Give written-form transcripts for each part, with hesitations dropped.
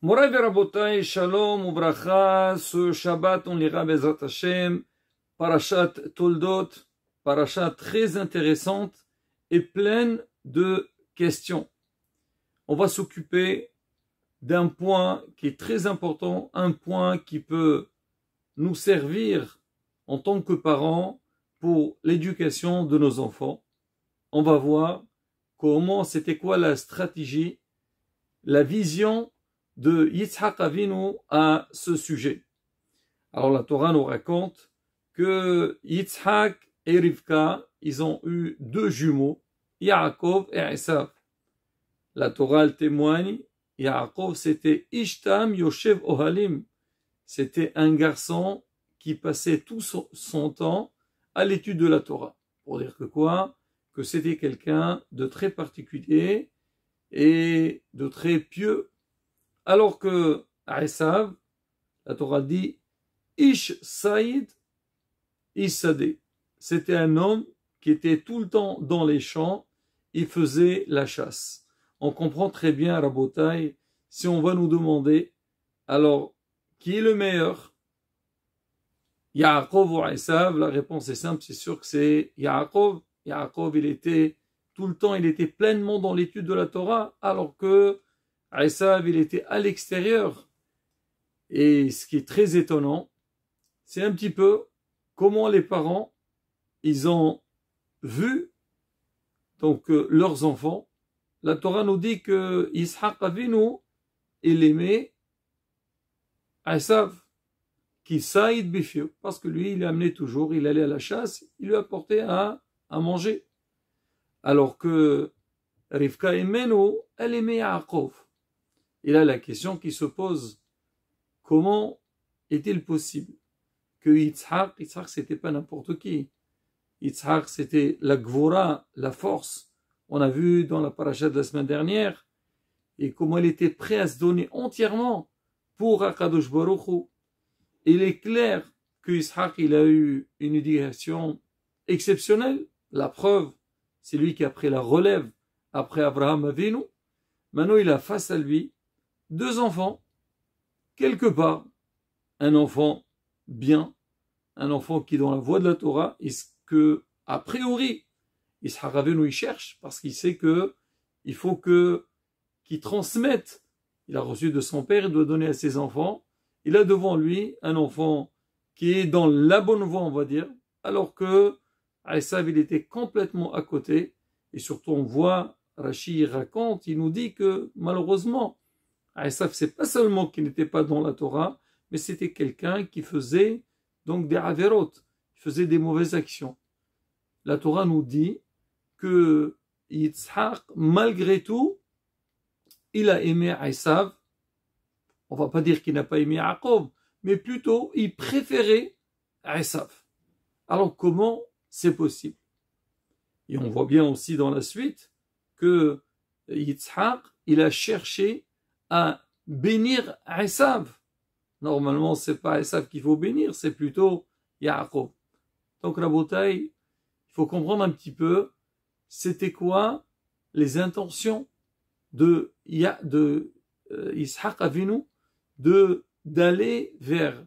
Moray Rabotai, Shalom ou Bracha, ce Shabbat on lira Bezrat Hashem, Parashat Toldot, Parashat très intéressante et pleine de questions. On va s'occuper d'un point qui est très important, un point qui peut nous servir en tant que parents pour l'éducation de nos enfants. On va voir comment, c'était quoi la stratégie, la vision de Yitzhak Avinu à ce sujet. Alors la Torah nous raconte que Yitzhak et Rivka, ils ont eu deux jumeaux, Yaakov et Esav. La Torah elle témoigne, Yaakov c'était Ishtam Yoshev Ohalim, c'était un garçon qui passait tout son temps à l'étude de la Torah. Pour dire que quoi? Que c'était quelqu'un de très particulier et de très pieux. Alors que Esav, la Torah dit Ish Saïd Issadeh. C'était un homme qui était tout le temps dans les champs, il faisait la chasse. On comprend très bien, Rabotai, si on va nous demander, alors, qui est le meilleur? Yaakov ou Esav? La réponse est simple, c'est sûr que c'est Yaakov. Yaakov, il était tout le temps, il était pleinement dans l'étude de la Torah, alors que Esav, il était à l'extérieur. Et ce qui est très étonnant, c'est un petit peu comment les parents, ils ont vu donc leurs enfants. La Torah nous dit que Yitzhak Avinu, il aimait Esav, qui saïd bifio, parce que lui, il amenait toujours, il allait à la chasse, il lui apportait à manger. Alors que Rivka Imenu, elle aimait Yaakov. Et là, la question qui se pose, comment est-il possible que Yitzhak, c'était pas n'importe qui. Yitzhak, c'était la gvora, la force. On a vu dans la paracha de la semaine dernière, et comment il était prêt à se donner entièrement pour Akadosh Baruch Hu. Il est clair que Yitzhak, il a eu une éducation exceptionnelle. La preuve, c'est lui qui a pris la relève après Abraham Avinu. Maintenant, il a face à lui deux enfants, quelque part, un enfant bien, un enfant qui est dans la voie de la Torah, et ce que, a priori, Yitzhak Avinu il cherche, parce qu'il sait que il faut qu'il transmette. Il a reçu de son père, il doit donner à ses enfants. Il a devant lui un enfant qui est dans la bonne voie, on va dire, alors que Esav, il était complètement à côté. Et surtout, on voit, Rashi raconte, il nous dit que malheureusement, Esav, c'est pas seulement qu'il n'était pas dans la Torah, mais c'était quelqu'un qui faisait donc des averot, qui faisait des mauvaises actions. La Torah nous dit que Yitzhak, malgré tout, il a aimé Esav. On va pas dire qu'il n'a pas aimé Yaakov, mais plutôt il préférait Esav. Alors comment c'est possible? Et on voit bien aussi dans la suite que Yitzhak, il a cherché à bénir Esav. Normalement, c'est pas Esav qu'il faut bénir, c'est plutôt Yaakov. Donc, Rabotai, il faut comprendre un petit peu, c'était quoi les intentions de Yitzhak Avinu d'aller vers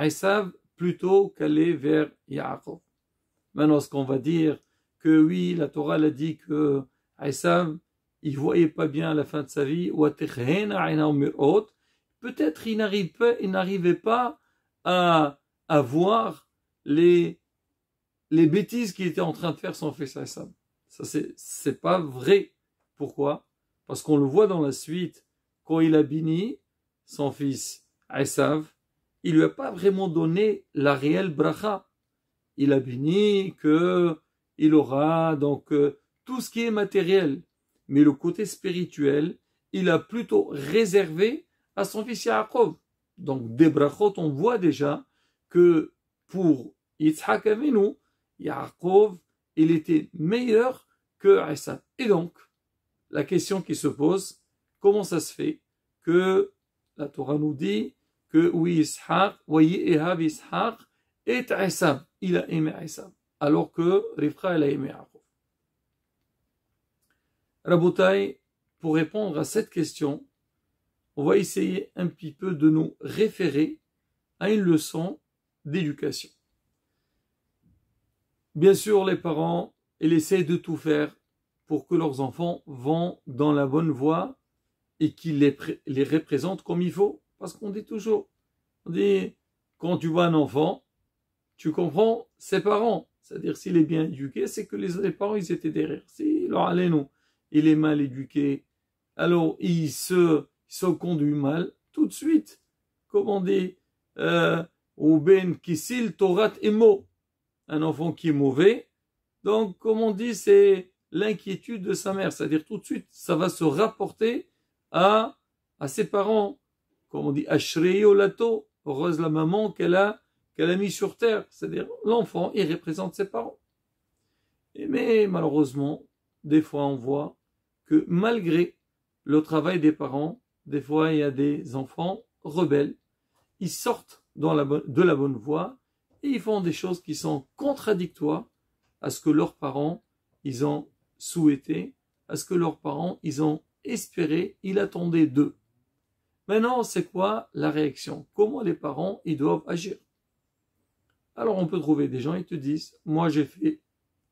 Esav plutôt qu'aller vers Yaakov. Maintenant, ce qu'on va dire que oui, la Torah l'a dit que Esav, il voyait pas bien à la fin de sa vie, peut-être il n'arrivait pas à voir les bêtises qu'il était en train de faire son fils Esav. Ça, c'est pas vrai. Pourquoi? Parce qu'on le voit dans la suite, quand il a béni son fils Esav, il lui a pas vraiment donné la réelle bracha. Il a béni que il aura donc tout ce qui est matériel, mais le côté spirituel, il a plutôt réservé à son fils Yaakov. Donc des brachot, on voit déjà que pour Yitzhak Avinu, Yaakov, il était meilleur que Esav. Et donc, la question qui se pose, comment ça se fait que la Torah nous dit que oui, Yitzhak, voyez, Ehav Yitzhak et Esav, il a aimé Esav, alors que Rivka, elle a aimé Yaakov. Rabotai, pour répondre à cette question, on va essayer un petit peu de nous référer à une leçon d'éducation. Bien sûr, les parents, ils essaient de tout faire pour que leurs enfants vont dans la bonne voie et qu'ils les représentent comme il faut. Parce qu'on dit toujours, on dit, quand tu vois un enfant, tu comprends ses parents. C'est-à-dire, s'il est bien éduqué, c'est que les parents, ils étaient derrière. Si, il est mal éduqué, alors il se conduit mal, tout de suite. Comme on dit, ou ben kisil torat emo. Un enfant qui est mauvais, donc comme on dit, c'est l'inquiétude de sa mère. C'est-à-dire, tout de suite, ça va se rapporter à ses parents. Comme on dit, Ashrei Olato, heureuse la maman qu'elle a mis sur terre. C'est-à-dire, l'enfant, il représente ses parents. Mais malheureusement, des fois, on voit que malgré le travail des parents, des fois, il y a des enfants rebelles. Ils sortent de la bonne voie et ils font des choses qui sont contradictoires à ce que leurs parents, ils ont souhaité, à ce que leurs parents, ils ont espéré, ils attendaient d'eux. Maintenant, c'est quoi la réaction? Comment les parents, ils doivent agir? Alors, on peut trouver des gens, ils te disent, moi, j'ai fait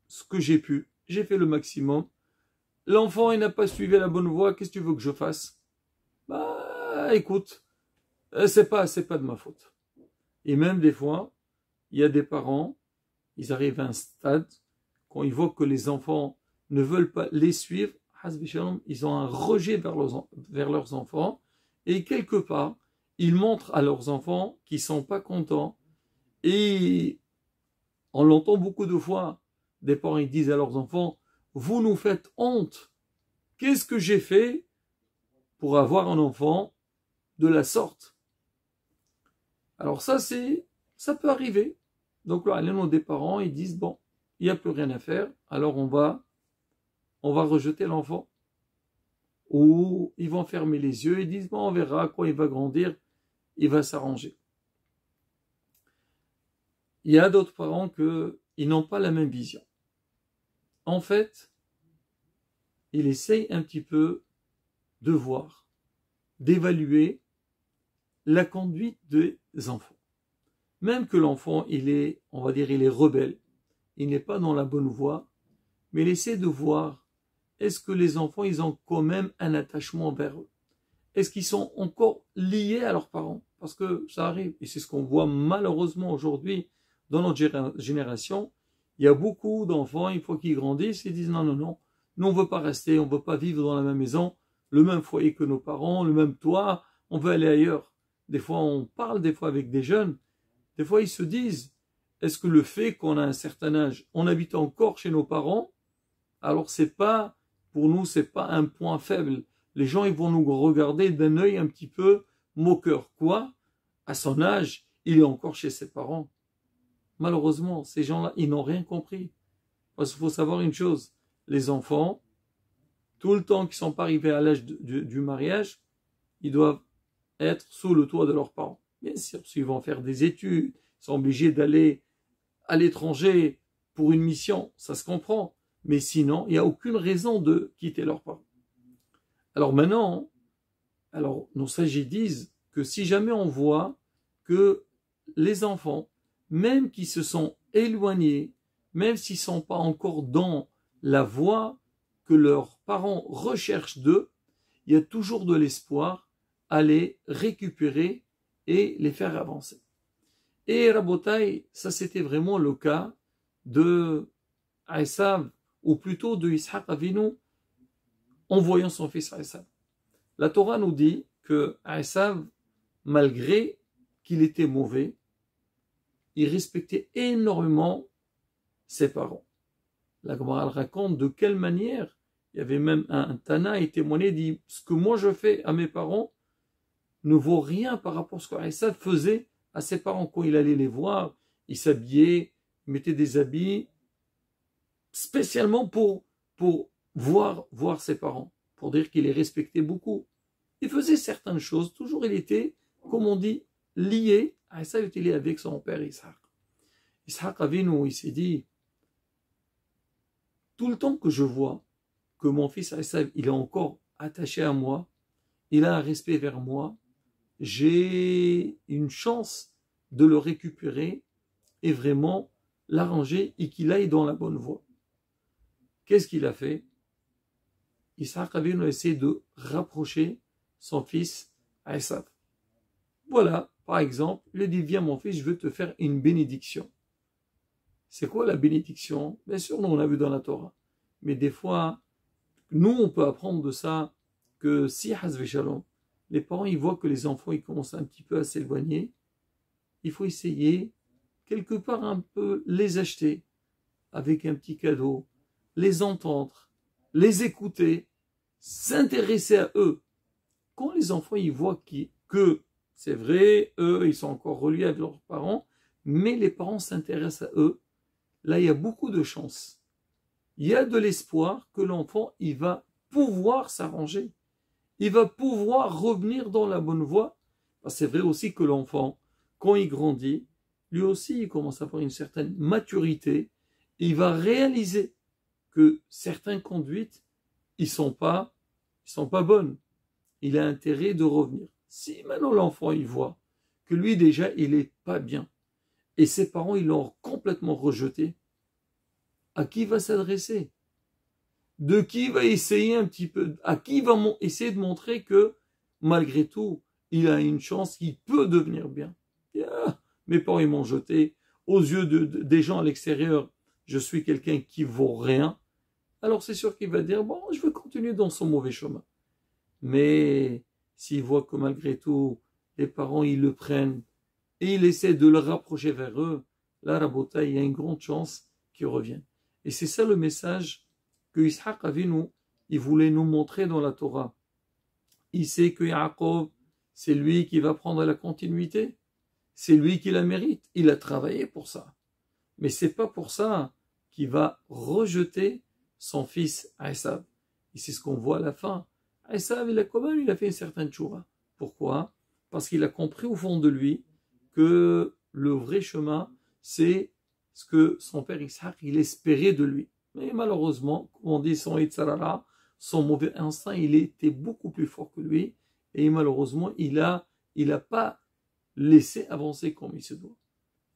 ce que j'ai pu, j'ai fait le maximum. L'enfant, il n'a pas suivi la bonne voie, qu'est-ce que tu veux que je fasse? Bah, écoute, c'est pas de ma faute. Et même des fois, il y a des parents, ils arrivent à un stade, quand ils voient que les enfants ne veulent pas les suivre, ils ont un rejet vers leurs enfants, et quelque part, ils montrent à leurs enfants qu'ils ne sont pas contents, et on l'entend beaucoup de fois, des parents ils disent à leurs enfants, vous nous faites honte, qu'est-ce que j'ai fait pour avoir un enfant de la sorte? Alors ça peut arriver. Donc là, les noms des parents, ils disent, bon, il n'y a plus rien à faire, alors on va rejeter l'enfant. Ou ils vont fermer les yeux et disent, bon, on verra, quand il va grandir, il va s'arranger. Il y a d'autres parents qui n'ont pas la même vision. En fait, ils essayent un petit peu de voir, d'évaluer la conduite des enfants. Même que l'enfant, il est rebelle, il n'est pas dans la bonne voie, mais il essaie de voir, est-ce que les enfants, ils ont quand même un attachement vers eux? Est-ce qu'ils sont encore liés à leurs parents? Parce que ça arrive, et c'est ce qu'on voit malheureusement aujourd'hui dans notre génération. Il y a beaucoup d'enfants, une fois qu'ils grandissent, ils disent non, nous on ne veut pas rester, on ne veut pas vivre dans la même maison, le même foyer que nos parents, le même toit, on veut aller ailleurs. Des fois, on parle avec des jeunes, des fois ils se disent, est-ce que le fait qu'on a un certain âge, on habite encore chez nos parents, alors pour nous, c'est pas un point faible. Les gens, ils vont nous regarder d'un œil un petit peu moqueur. Quoi? À son âge, il est encore chez ses parents. Malheureusement, ces gens-là, ils n'ont rien compris. Parce qu'il faut savoir une chose, les enfants, tout le temps qu'ils ne sont pas arrivés à l'âge du mariage, ils doivent être sous le toit de leurs parents. Bien sûr, s'ils vont faire des études, ils sont obligés d'aller à l'étranger pour une mission, ça se comprend. Mais sinon, il n'y a aucune raison de quitter leurs parents. Alors maintenant, nos sages disent que si jamais on voit que les enfants, même qui se sont éloignés, même s'ils ne sont pas encore dans la voie que leurs parents recherchent d'eux, il y a toujours de l'espoir à les récupérer et les faire avancer. Et Rabotai, ça c'était vraiment le cas de Esav, ou plutôt de Ishaq Avinu, en voyant son fils Esav. La Torah nous dit que Esav, malgré qu'il était mauvais, il respectait énormément ses parents. La Gemara raconte de quelle manière, il y avait même un Tana qui témoignait, dit, ce que moi je fais à mes parents ne vaut rien par rapport à ce qu'Esav faisait à ses parents. Quand il allait les voir, il s'habillait, il mettait des habits spécialement pour voir ses parents, pour dire qu'il les respectait beaucoup. Il faisait certaines choses, toujours il était, comme on dit, lié. Esav était lié avec son père Ishaq. Ishaq Avinu, il s'est dit, tout le temps que je vois que mon fils Esav, il est encore attaché à moi, il a un respect vers moi, j'ai une chance de le récupérer et vraiment l'arranger et qu'il aille dans la bonne voie. Qu'est-ce qu'il a fait? Isaac Avinu a essayé de rapprocher son fils Esav. Voilà, par exemple, il lui dit, viens mon fils, je veux te faire une bénédiction. C'est quoi la bénédiction? Bien sûr, nous on a vu dans la Torah. Mais des fois, nous on peut apprendre de ça que si, Hazve Shalom, les parents ils voient que les enfants ils commencent un petit peu à s'éloigner, il faut essayer quelque part un peu les acheter avec un petit cadeau, les entendre, les écouter, s'intéresser à eux. Quand les enfants ils voient que c'est vrai, eux ils sont encore reliés avec leurs parents, mais les parents s'intéressent à eux, là il y a beaucoup de chance. Il y a de l'espoir que l'enfant il va pouvoir s'arranger. Il va pouvoir revenir dans la bonne voie. C'est vrai aussi que l'enfant, quand il grandit, lui aussi il commence à avoir une certaine maturité. Il va réaliser que certaines conduites, ils sont pas bonnes. Il a intérêt de revenir. Si maintenant l'enfant il voit que lui déjà il est pas bien et ses parents ils l'ont complètement rejeté, à qui va s'adresser? De qui va essayer un petit peu, à qui va essayer de montrer que malgré tout il a une chance, qu'il peut devenir bien. Mes parents ils m'ont jeté, aux yeux des gens à l'extérieur je suis quelqu'un qui vaut rien, alors c'est sûr qu'il va dire bon je vais continuer dans son mauvais chemin. Mais s'il voit que malgré tout les parents ils le prennent et il essaie de le rapprocher vers eux, là Rabota il y a une grande chance qu'il revienne. Et c'est ça le message que Isaac Avinu il voulait nous montrer dans la Torah. Il sait que Yaakov c'est lui qui va prendre la continuité, c'est lui qui la mérite, il a travaillé pour ça. Mais c'est pas pour ça qu'il va rejeter son fils Esav. Et c'est ce qu'on voit à la fin. Esav, il a fait une certaine tchouva. Pourquoi? Parce qu'il a compris au fond de lui que le vrai chemin, c'est ce que son père Isaac, il espérait de lui. Mais malheureusement, comme on dit, son Yitzhara, son mauvais instinct, il était beaucoup plus fort que lui. Et malheureusement, il a pas laissé avancer comme il se doit.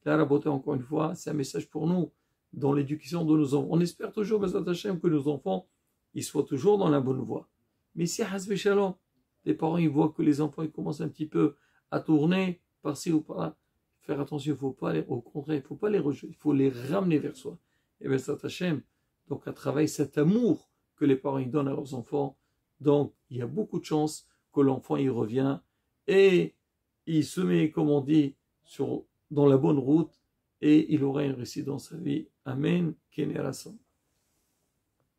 La raboter encore une fois, c'est un message pour nous dans l'éducation de nos enfants. On espère toujours, Bezat Hashem, que nos enfants ils soient toujours dans la bonne voie. Mais si Hazve Shalom, les parents ils voient que les enfants ils commencent un petit peu à tourner par-ci ou par-là, faire attention, il faut pas au contraire, il faut pas les rejeter, il faut les ramener vers soi. Et Bezat Hashem, donc à travers cet amour que les parents ils donnent à leurs enfants, donc il y a beaucoup de chances que l'enfant il revient et il se met, comme on dit, dans la bonne route et il aura une réussite dans sa vie. Amen. Ken